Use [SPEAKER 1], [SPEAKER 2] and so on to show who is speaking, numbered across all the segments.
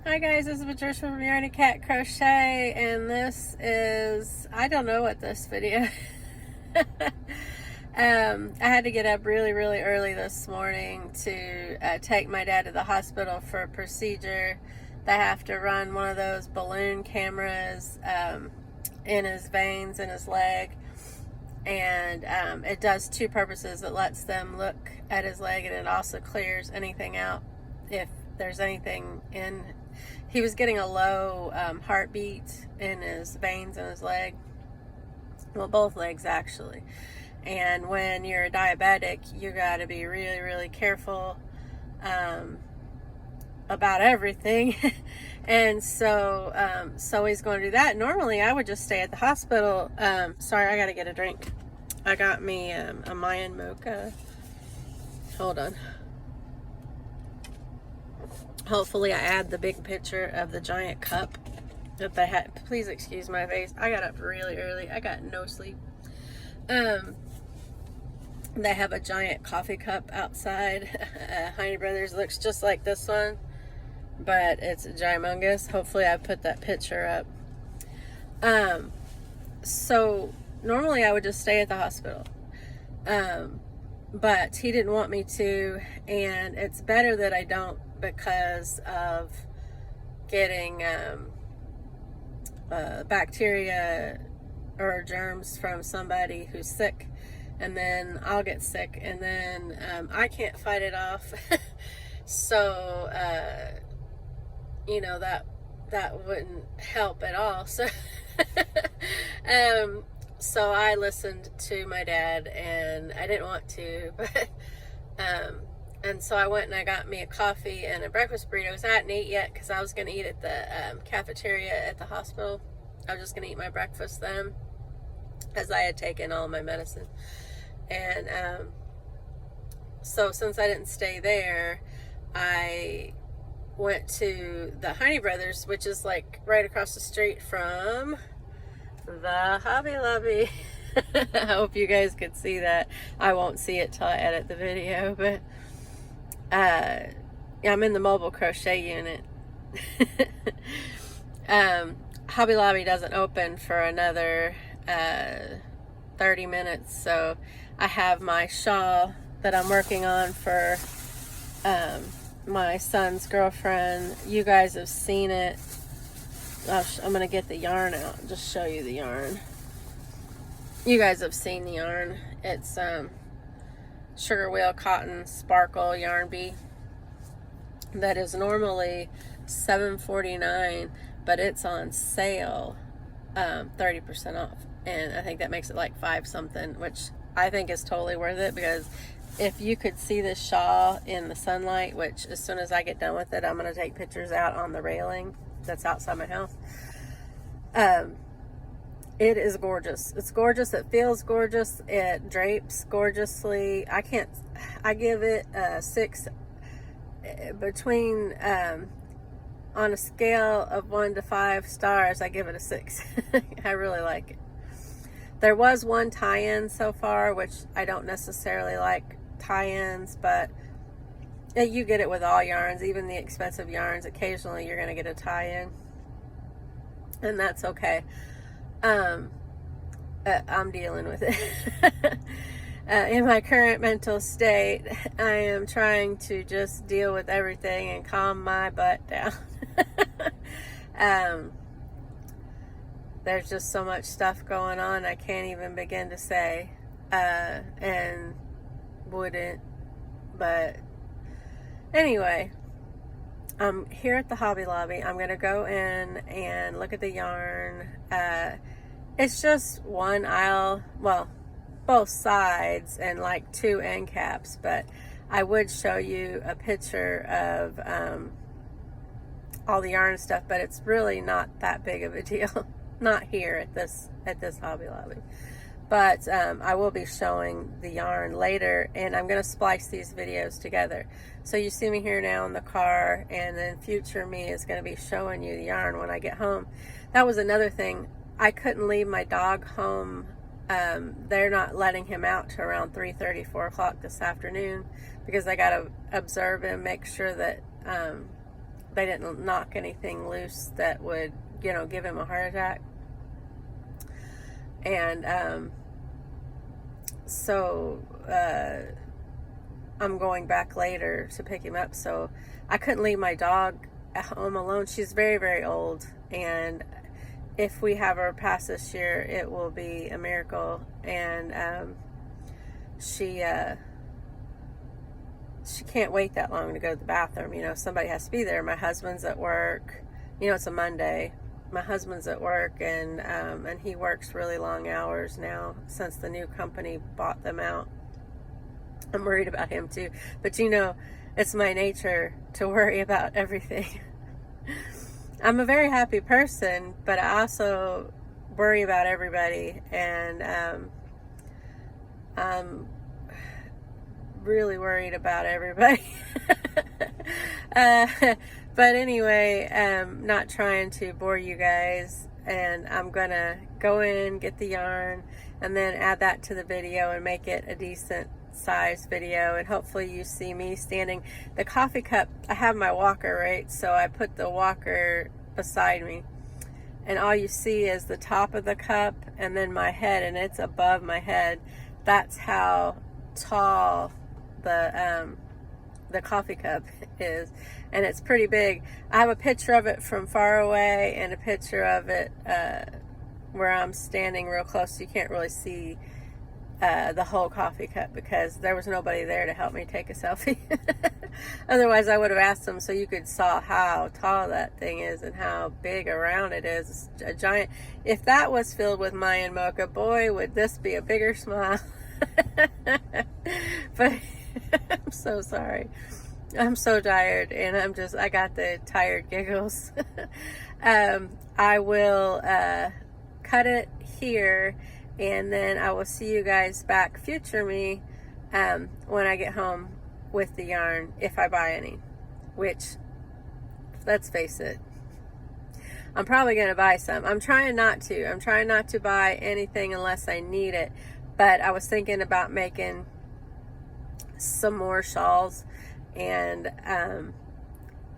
[SPEAKER 1] Hi guys, this is Patricia from Yarny Cat Crochet, and this is, I don't know what this video. I had to get up really early this morning to take my dad to the hospital for a procedure. They have to run one of those balloon cameras in his veins in his leg, and it does two purposes. It lets them look at his leg, and it also clears anything out if there's anything in. He was getting a low heartbeat in his veins in his leg. Well, both legs actually. And when you're a diabetic, you got to be really careful about everything. And so he's going to do that. Normally, I would just stay at the hospital. Sorry, I got to get a drink. I got me a Mayan mocha. Hold on. Hopefully I add the big picture of the giant cup that they had. Please excuse my face. I got up really early. I got no sleep. They have a giant coffee cup outside. Heine Brothers looks just like this one, but it's gymongous. Hopefully I put that picture up. So normally I would just stay at the hospital. But he didn't want me to, and it's better that I don't, because of getting bacteria or germs from somebody who's sick, and then I'll get sick, and then I can't fight it off. So you know, that wouldn't help at all. So so I listened to my dad, and I didn't want to, but and so I went and I got me a coffee and a breakfast burrito. I hadn't ate yet because I was going to eat at the cafeteria at the hospital. I was just going to eat my breakfast then, as I had taken all my medicine. And so since I didn't stay there, I went to the Heine Brothers, which is like right across the street from the Hobby Lobby. I hope you guys could see that. I won't see it till I edit the video, but I'm in the mobile crochet unit. Hobby Lobby doesn't open for another 30 minutes, so I have my shawl that I'm working on for my son's girlfriend. You guys have seen it. I'm gonna get the yarn out and just show you the yarn. You guys have seen the yarn. It's Sugar Wheel Cotton Sparkle Yarn Bee that is normally $7.49, but it's on sale 30% off, and I think that makes it like $5 something, which I think is totally worth it, because if you could see this shawl in the sunlight, which as soon as I get done with it, I'm going to take pictures out on the railing that's outside my house. It is gorgeous. It's gorgeous. It feels gorgeous. It drapes gorgeously. I give it a 6 between, on a scale of 1 to 5 stars, I give it a 6. I really like it. There was one tie-in so far, which I don't necessarily like tie-ins, but you get it with all yarns, even the expensive yarns. Occasionally you're going to get a tie-in, and that's okay. I'm dealing with it. In my current mental state, I am trying to just deal with everything and calm my butt down. There's just so much stuff going on, I can't even begin to say, and wouldn't, but anyway, I'm here at the Hobby Lobby. I'm going to go in and look at the yarn. It's just one aisle, well, both sides, and like 2 end caps, but I would show you a picture of all the yarn stuff, but it's really not that big of a deal. Not here at this Hobby Lobby, but I will be showing the yarn later, and I'm going to splice these videos together. So you see me here now in the car, and then future me is going to be showing you the yarn when I get home. That was another thing. I couldn't leave my dog home. They're not letting him out to around 3:30, 4 o'clock this afternoon, because I got to observe him, make sure that they didn't knock anything loose that would, you know, give him a heart attack. And so I'm going back later to pick him up, so I couldn't leave my dog at home alone. She's very, very old, and if we have her pass this year, it will be a miracle. And she can't wait that long to go to the bathroom. You know, somebody has to be there. My husband's at work. You know, it's a Monday. My husband's at work, and he works really long hours now since the new company bought them out. I'm worried about him too. But you know, it's my nature to worry about everything. I'm a very happy person, but I also worry about everybody, and I'm really worried about everybody. But anyway, not trying to bore you guys, and I'm gonna go in, get the yarn, and then add that to the video and make it a decent size video. And hopefully you see me standing. The coffee cup, I have my walker, right? So I put the walker beside me, and all you see is the top of the cup and then my head, and it's above my head. That's how tall the coffee cup is, and it's pretty big. I have a picture of it from far away and a picture of it where I'm standing real close, so you can't really see the whole coffee cup because there was nobody there to help me take a selfie. Otherwise I would have asked them so you could saw how tall that thing is and how big around it is. It's a giant. If that was filled with Mayan mocha, boy, would this be a bigger smile. But I'm so sorry. I'm so tired, and I got the tired giggles. I will cut it here, and then I will see you guys back, future me, when I get home with the yarn, if I buy any, which, let's face it, I'm probably going to buy some. I'm trying not to buy anything unless I need it, but I was thinking about making some more shawls, and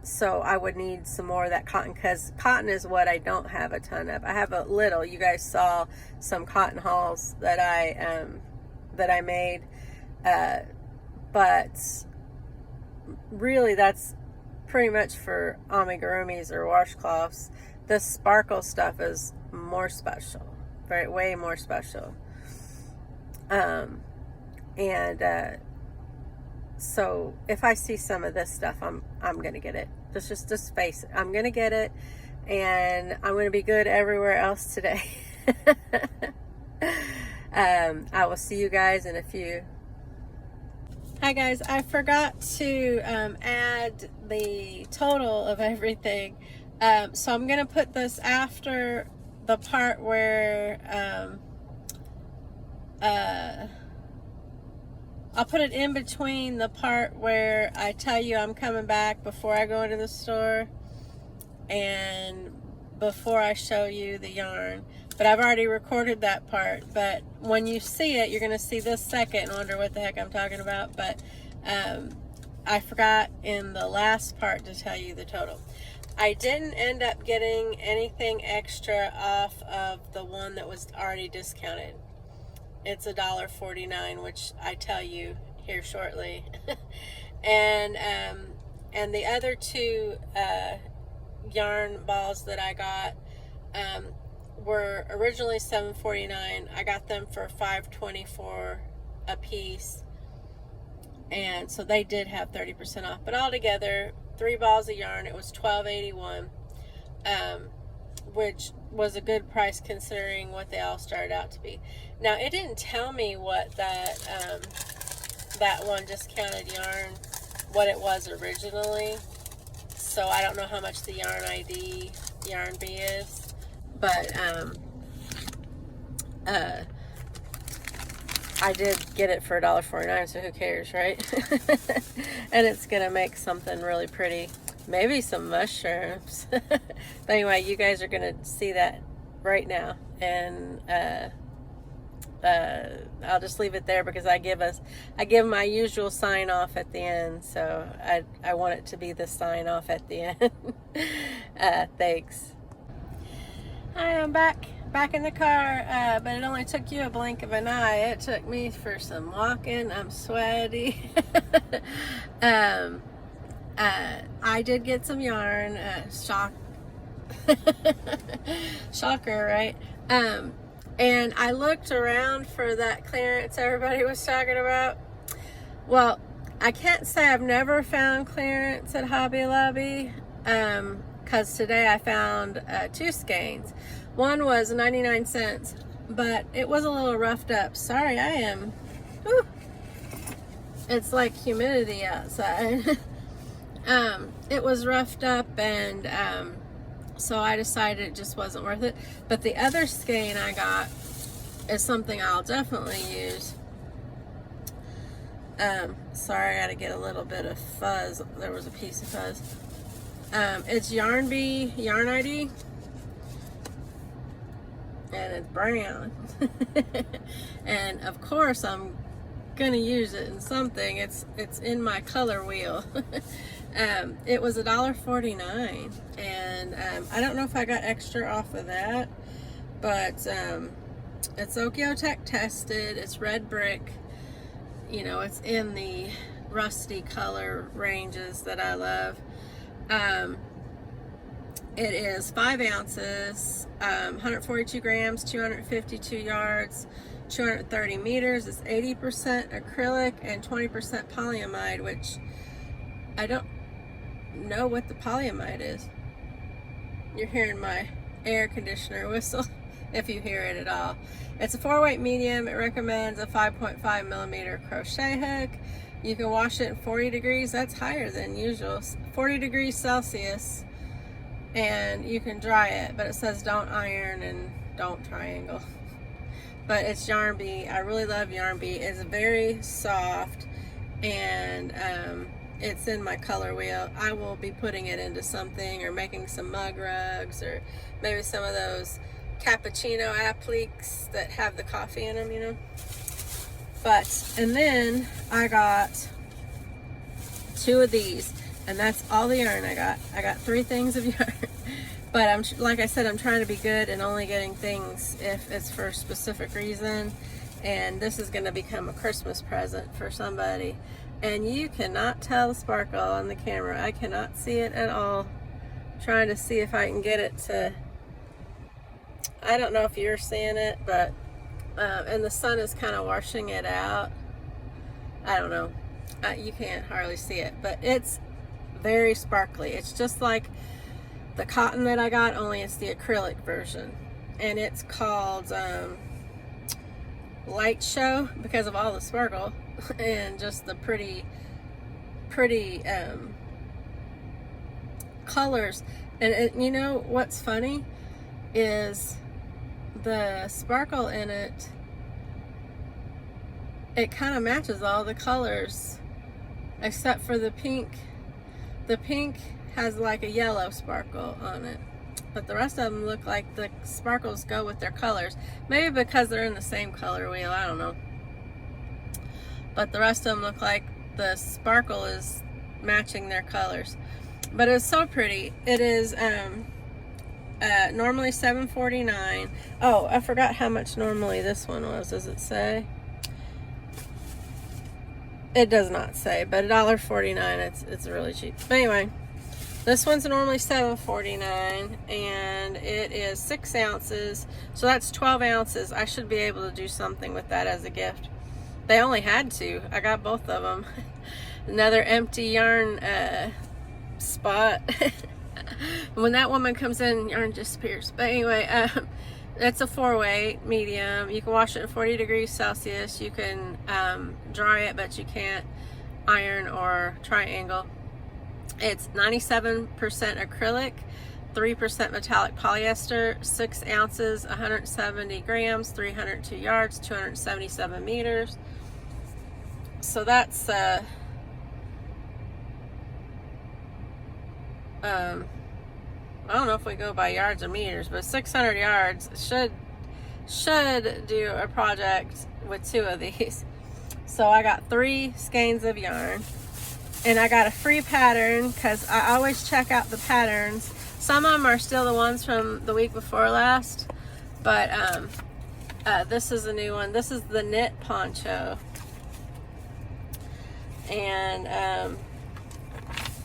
[SPEAKER 1] so I would need some more of that cotton, because cotton is what I don't have a ton of. I have a little. You guys saw some cotton hauls that I made, but really that's pretty much for amigurumis or washcloths. The sparkle stuff is more special, right? Way more special. So if I see some of this stuff, I'm gonna get it. Just face it. I'm gonna get it, and I'm gonna be good everywhere else today. I will see you guys in a few. Hi guys, I forgot to add the total of everything. So I'm gonna put this after the part where I'll put it in between the part where I tell you I'm coming back before I go into the store and before I show you the yarn. But I've already recorded that part. But when you see it, you're going to see this second and wonder what the heck I'm talking about. But I forgot in the last part to tell you the total. I didn't end up getting anything extra off of the one that was already discounted. It's $1.49, which I tell you here shortly. and the other two yarn balls that I got were originally $7.49. I got them for $5.24 a piece, and so they did have 30% off. But altogether, 3 balls of yarn, it was $12.81, which was a good price considering what they all started out to be. Now, it didn't tell me what that one discounted yarn, what it was originally, so I don't know how much the Yarn ID Yarn B is, but I did get it for $1.49, so who cares, right? And it's gonna make something really pretty, maybe some mushrooms. But anyway, you guys are gonna see that right now, and I'll just leave it there because I give my usual sign off at the end, so I want it to be the sign off at the end. Thanks. Hi, I'm back in the car, but it only took you a blink of an eye. It took me for some walking. I'm sweaty. I did get some yarn. Shocker, right? And I looked around for that clearance everybody was talking about. Well, I can't say I've never found clearance at Hobby Lobby, because today I found 2 skeins. One was 99 cents, but it was a little roughed up. Sorry, I am. Whew, it's like humidity outside. It was roughed up, and so I decided it just wasn't worth it. But the other skein I got is something I'll definitely use. Sorry, I gotta get a little bit of fuzz. There was a piece of fuzz. It's Yarn Bee Yarn ID, and it's brown. And of course I'm gonna use it in something. It's in my color wheel. It was $1.49, and I don't know if I got extra off of that, but it's Oeko-Tex tested. It's red brick. You know, it's in the rusty color ranges that I love. It is 5 ounces, 142 grams, 252 yards, 230 meters. It's 80% acrylic and 20% polyamide, which I don't know what the polyamide is. You're hearing my air conditioner whistle, if you hear it at all. It's a 4-weight medium. It recommends a 5.5 millimeter crochet hook. You can wash it in 40 degrees. That's higher than usual. 40 degrees Celsius. And you can dry it, but it says don't iron and don't triangle. But it's Yarn Bee. I really love Yarn Bee. It's very soft, and it's in my color wheel. I will be putting it into something, or making some mug rugs, or maybe some of those cappuccino appliques that have the coffee in them, you know. But, and then I got 2 of these, and that's all the yarn I got. I got 3 things of yarn. But like I said, I'm trying to be good and only getting things if it's for a specific reason. And this is going to become a Christmas present for somebody. And you cannot tell the sparkle on the camera. I cannot see it at all. I'm trying to see if I can get it to... I don't know if you're seeing it, but... and the sun is kind of washing it out. I don't know. You can't hardly see it. But it's very sparkly. It's just like the cotton that I got, only it's the acrylic version. And it's called Light Show, because of all the sparkle and just the pretty colors. And you know what's funny is the sparkle in it, it kind of matches all the colors except for the pink. The pink has like a yellow sparkle on it, but the rest of them look like the sparkles go with their colors. Maybe because they're in the same color wheel, I don't know. But the rest of them look like the sparkle is matching their colors. But it's so pretty. It is normally $7.49. Oh, I forgot how much normally this one was. Does it say? It does not say, but $1.49. It's really cheap. But anyway, this one's normally $7.49, and it is 6 ounces, so that's 12 ounces. I should be able to do something with that as a gift. They only had 2. I got both of them. Another empty yarn spot. When that woman comes in, yarn disappears. But anyway, it's a 4-weight medium. You can wash it at 40 degrees Celsius. You can dry it, but you can't iron or triangle. It's 97% acrylic, 3% metallic polyester, 6 ounces, 170 grams, 302 yards, 277 meters. So that's I don't know if we go by yards or meters, but 600 yards should do a project with 2 of these. So I got 3 skeins of yarn, and I got a free pattern because I always check out the patterns. Some of them are still the ones from the week before last, but this is a new one. This is the knit poncho, and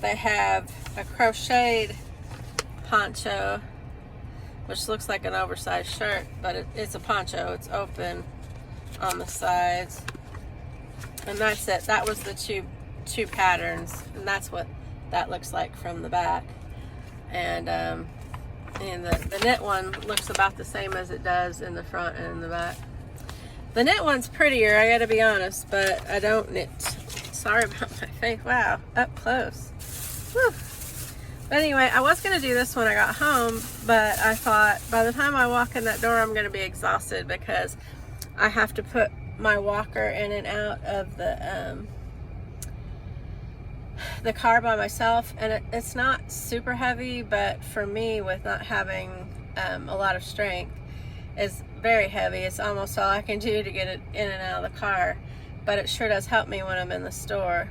[SPEAKER 1] they have a crocheted poncho, which looks like an oversized shirt, but it's a poncho. It's open on the sides, and that's it. That was the two patterns, and that's what that looks like from the back. And the knit one looks about the same as it does in the front and in the back. The knit one's prettier, I gotta be honest, but I don't knit. Sorry about my face. Wow, up close. Whew. But anyway, I was gonna do this when I got home, but I thought by the time I walk in that door, I'm gonna be exhausted because I have to put my walker in and out of the car by myself, and it's not super heavy, but for me, with not having a lot of strength, it's very heavy. It's almost all I can do to get it in and out of the car, but it sure does help me when I'm in the store,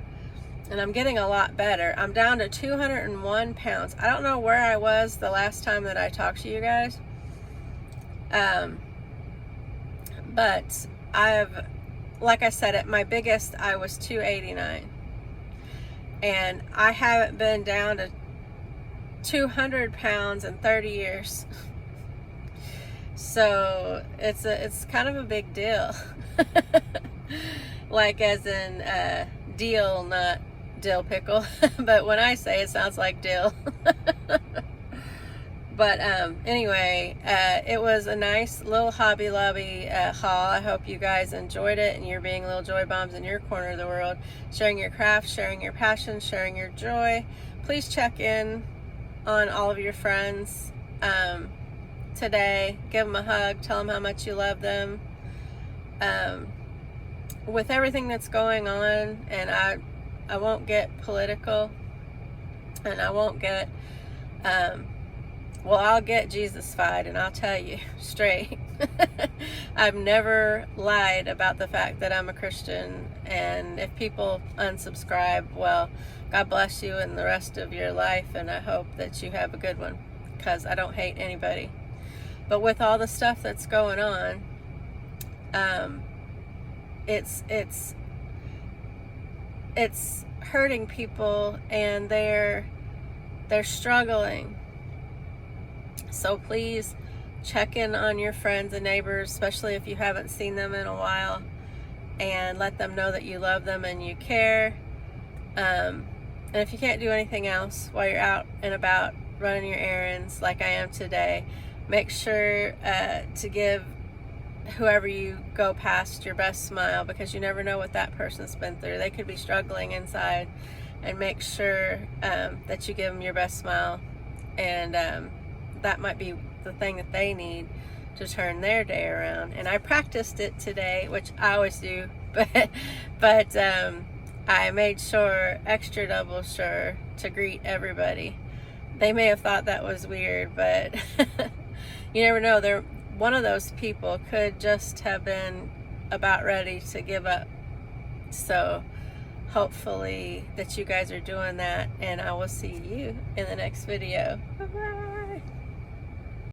[SPEAKER 1] and I'm getting a lot better. I'm down to 201 pounds. I don't know where I was the last time that I talked to you guys, but like I said, at my biggest I was 289, and I haven't been down to 200 pounds in 30 years. So it's kind of a big deal. Like as in deal, not dill pickle. But when I say it, sounds like dill. But anyway, it was a nice little Hobby Lobby haul. I hope you guys enjoyed it, and you're being little joy bombs in your corner of the world, sharing your craft, sharing your passion, sharing your joy. Please check in on all of your friends today. Give them a hug. Tell them how much you love them. With everything that's going on, and I won't get political, and I won't get well, I'll get Jesus-fied, and I'll tell you straight, I've never lied about the fact that I'm a Christian, and if people unsubscribe, well, God bless you in the rest of your life, and I hope that you have a good one, because I don't hate anybody. But with all the stuff that's going on, it's hurting people, and they're struggling. So please check in on your friends and neighbors, especially if you haven't seen them in a while, and let them know that you love them and you care. And if you can't do anything else while you're out and about running your errands like I am today, make sure to give whoever you go past your best smile, because you never know what that person's been through. They could be struggling inside, and make sure that you give them your best smile, and that might be the thing that they need to turn their day around. And I practiced it today, which I always do, but I made sure, extra double sure, to greet everybody. They may have thought that was weird, but you never know. One of those people could just have been about ready to give up. So hopefully that you guys are doing that, and I will see you in the next video. Bye-bye.